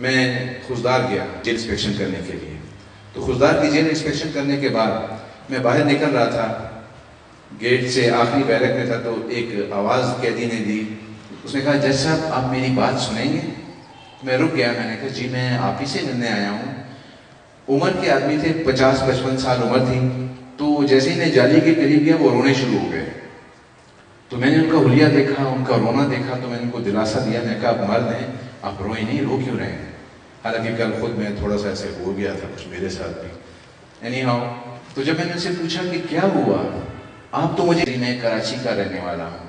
میں خوزدار گیا jail inspection کرنے کے لیے. تو خوزدار کی جیل انسپیکشن کرنے کے بعد میں باہر نکل رہا تھا, گیٹ سے آخری بیرک میں تھا, تو ایک آواز قیدی نے دی. اس نے کہا جج صاحب آپ میری بات سنیں گے؟ میں رک گیا. میں نے کہا جی میں آپ ہی سے ملنے آیا ہوں. عمر کے آدمی تھے, 50-55 سال عمر تھی. تو جیسے ہی میں جالی کے قریب گیا وہ رونے شروع ہو گئے. تو میں نے ان کا حلیہ دیکھا, ان کا رونا دیکھا, تو میں نے ان کو دلاسا دیا. میں کہا آپ مرد ہیں, آپ روئیں نہیں, رو کیوں رہے ہیں؟ حالانکہ کل خود میں تھوڑا سا ایسے ہو گیا تھا کچھ میرے ساتھ بھی. اینی ہاؤ, تو جب میں نے ان سے پوچھا کہ کیا ہوا, آپ تو مجھے, میں کراچی کا رہنے والا ہوں.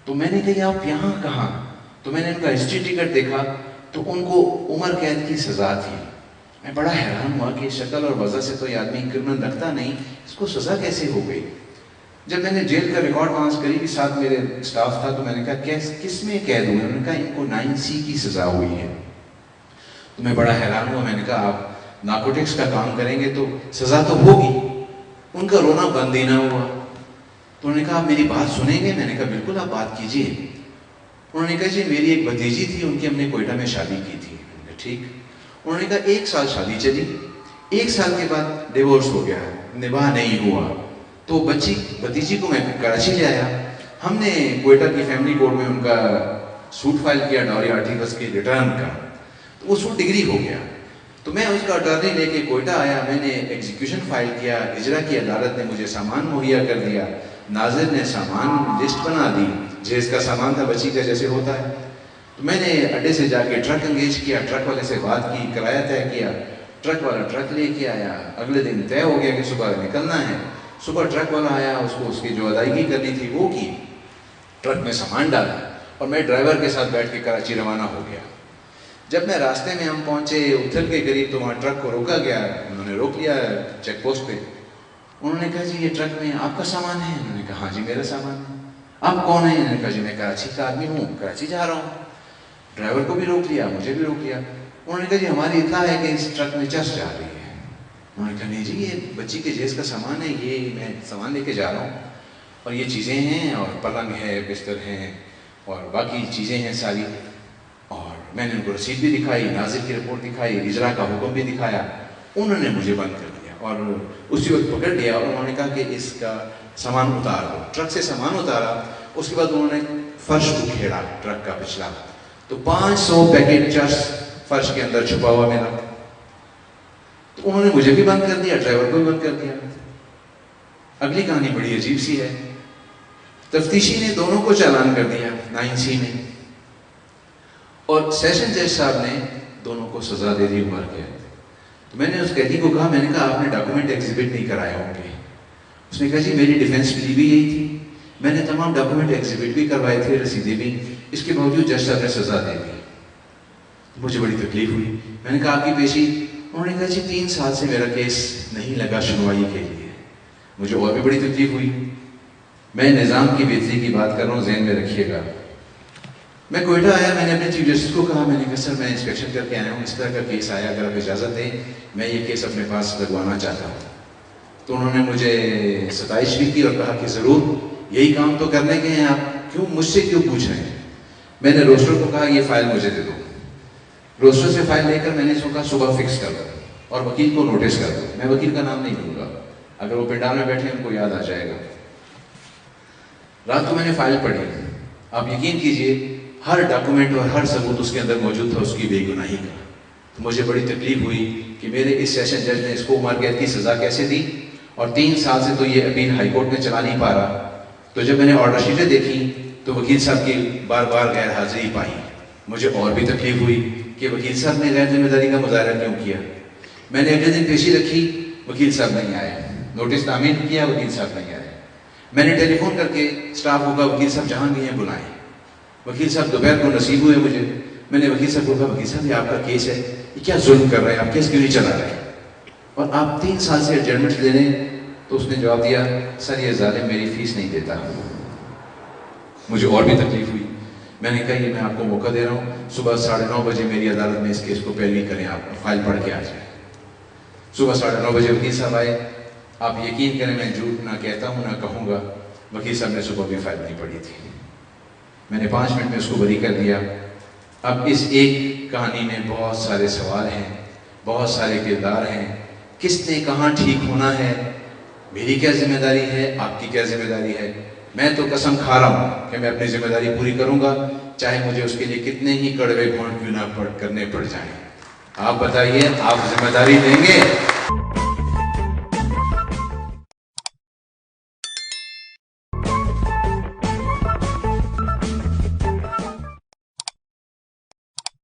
تو میں نے کہا آپ یہاں کہاں؟ تو میں نے ان کا ہسٹری ٹکٹ دیکھا تو ان کو عمر قید کی سزا تھی. میں بڑا حیران ہوا کہ شکل اور وضع سے تو یہ آدمی کرمنل لگتا نہیں, اس کو سزا کیسے ہو گئی؟ جب میں نے جیل کا ریکارڈ وہاں کری کہ ساتھ میرے اسٹاف تھا, تو میں نے کہا کس میں قید ہوئے؟ انہوں نے کہا ان کو 9C کی سزا ہوئی ہے. تو میں بڑا حیران ہوا. میں نے کہا آپ نارکوٹکس کا کام کریں گے تو سزا تو ہوگی. ان کا رونا بند ہی نہ ہوا. تو انہوں نے کہا آپ میری بات سنیں گے؟ میں نے کہا بالکل آپ بات کیجیے. انہوں نے کہا جی میری ایک بھتیجی تھی, ان کی ہم نے کوئٹہ میں شادی کی تھی. ٹھیک. انہوں نے کہا 1 سال شادی چلی, 1 سال کے بعد ڈیورس ہو گیا, نباہ نہیں ہوا. تو بھتیجی کو میں کراچی لے آیا. ہم نے کوئٹہ کی فیملی کورٹ میں ان کا سوٹ فائل کیا ڈاوری آرٹیکلس کے ریٹرن کا. تو وہ سوٹ ڈگری ہو گیا. تو میں اس کا اٹارنی لے کے کوئٹہ آیا. میں نے ایگزیکیوشن فائل کیا. اجرا کی عدالت نے مجھے سامان مہیا کر دیا. ناظر نے سامان لسٹ بنا دی, جیز کا سامان تھا بچی کا جیسے ہوتا ہے. تو میں نے اڈے سے جا کے ٹرک انگیج کیا, ٹرک والے سے بات کی, کرایہ طے کیا. ٹرک والا ٹرک لے کے آیا. اگلے دن طے ہو گیا کہ صبح نکلنا ہے. صبح ٹرک والا آیا, اس کو اس کی جو ادائیگی کرنی تھی وہ کی, ٹرک میں سامان ڈالا اور میں ڈرائیور کے ساتھ بیٹھ کے کراچی روانہ ہو گیا. جب میں راستے میں ہم پہنچے اتھل کے قریب تو وہاں ٹرک کو روکا گیا. انہوں نے روک لیا چیک پوسٹ پہ. انہوں نے کہا جی یہ ٹرک میں آپ کا سامان ہے؟ انہوں نے کہا ہاں جی میرا سامان ہے. آپ کون ہیں؟ انہوں نے کہا جی میں کراچی کا آدمی ہوں, کراچی جا رہا ہوں. ڈرائیور کو بھی روک لیا, مجھے بھی روک لیا. انہوں نے کہا جی ہماری اطلاع ہے کہ اس ٹرک میں چرس جا رہی ہے. انہوں نے کہا نہیں جی یہ بچی کے جیز کا سامان ہے, یہ میں سامان لے کے جا رہا ہوں, اور یہ چیزیں ہیں, اور پلنگ ہے, بستر ہیں, اور باقی چیزیں ہیں ساری. اور میں نے ان کو رسید بھی دکھائی, ناظر کی رپورٹ دکھائی, اجرا کا حکم بھی دکھایا. انہوں نے مجھے بند کر دیا اور اسی وقت پکڑ لیا, اور انہوں نے کہا کہ اس کا سامان اتار دو. ٹرک سے سامان اتارا. اس کے بعد انہوں نے فرش کو کھیڑا ٹرک کا پچھلا, تو 500 پیکٹ چرس فرش کے اندر چھپا ہوا ملا. تو انہوں نے مجھے بھی بند کر دیا, ڈرائیور کو بھی بند کر دیا. اگلی کہانی بڑی عجیب سی ہے. تفتیشی نے دونوں کو چالان کر دیا 9C میں, اور سیشن جج صاحب نے دونوں کو سزا دے دی عمر قید. تو میں نے اس قیدی کو کہا, میں نے کہا آپ نے ڈاکومنٹ ایگزیبٹ نہیں کرائے ہوں گے. اس نے کہا جی میری ڈیفینس پلی بھی یہی تھی, میں نے تمام ڈاکومنٹ ایگزیبٹ بھی کروائے تھے, رسیدیں بھی, اس کے باوجود جج صاحب نے سزا دے دی. مجھے بڑی تکلیف ہوئی. میں نے کہا آپ کی پیشی؟ انہوں نے کہا جی 3 سال سے میرا کیس نہیں لگا سنوائی کے لیے. مجھے اور بھی بڑی تکلیف ہوئی. میں نظام کی بہتری کی بات کر رہا ہوں, ذہن میں رکھیے گا. میں کوئٹہ آیا, میں نے اپنے چیف جسٹس کو کہا, میں نے کہا سر میں انسپیکشن کر کے آیا ہوں, اس طرح کا کیس آیا, اگر آپ اجازت دیں میں یہ کیس اپنے پاس لگوانا چاہتا ہوں. تو انہوں نے مجھے ستائش بھی کی اور کہا کہ ضرور, یہی کام تو کرنے کے ہیں آپ, کیوں مجھ سے کیوں پوچھ رہے ہیں؟ میں نے روسٹر کو کہا یہ فائل مجھے دے دو. روسٹر سے فائل لے کر میں نے اس کو کہا صبح فکس کر دو اور وکیل کو نوٹس کر دو. میں وکیل کا نام نہیں دوں گا, اگر وہ پنڈال میں بیٹھے ان کو یاد آ جائے گا. رات کو میں نے فائل پڑھی. آپ یقین کیجئے ہر ڈاکومنٹ اور ہر ثبوت اس کے اندر موجود تھا اس کی بے گناہی کا. تو مجھے بڑی تکلیف ہوئی کہ میرے اس سیشن جج نے اس کو عمر قید کی سزا کیسے دی, اور 3 سال سے تو یہ اپیل ہائی کورٹ میں چلا نہیں پا رہا. تو جب میں نے آرڈر شیٹیں دیکھی تو وکیل صاحب کی بار بار غیر حاضری پائی. مجھے اور بھی تکلیف ہوئی کہ وکیل صاحب نے غیر ذمہ داری کا مظاہرہ کیوں کیا. میں نے اگلے دن پیشی رکھی, وکیل صاحب نہیں آئے. نوٹس تعمیر کیا, وکیل صاحب نہیں آئے. میں نے ٹیلی فون کر کے اسٹاف کو کہا وکیل صاحب جہاں بھی ہیں بلائیں. وکیل صاحب دوپہر کو نصیب ہوئے مجھے. میں نے وکیل صاحب کو کہا وکیل صاحب یہ آپ کا کیس ہے, یہ کیا ظلم کر رہے ہیں آپ, کیس کیوں نہیں چلا رہے ہیں, اور آپ 3 سال سے ایڈجرمنٹ دے رہے ہیں. تو اس نے جواب دیا سر یہ ظالم میری فیس نہیں دیتا. مجھے اور بھی تکلیف ہوئی. میں نے کہا یہ میں آپ کو موقع دے رہا ہوں, صبح 9:30 بجے میری عدالت میں اس کیس کو پیروی کریں, آپ فائل پڑھ کے آ جائیں. صبح 9:30 بجے وکیل صاحب آئے. آپ یقین کریں میں جھوٹ نہ کہتا ہوں نہ کہوں گا, وکیل صاحب نے صبح بھی فائل نہیں پڑھی تھی. میں نے 5 منٹ میں اس کو بری کر دیا. اب اس ایک کہانی میں بہت سارے سوال ہیں، بہت سارے کردار ہیں، کس نے کہاں ٹھیک ہونا ہے، میری کیا ذمہ داری ہے، آپ کی کیا ذمہ داری ہے۔ میں تو قسم کھا رہا ہوں کہ میں اپنی ذمہ داری پوری کروں گا، چاہے مجھے اس کے لیے کتنے ہی کڑوے گھونٹ کیوں نہ کرنے پڑ جائیں۔ آپ بتائیے، آپ ذمہ داری لیں گے؟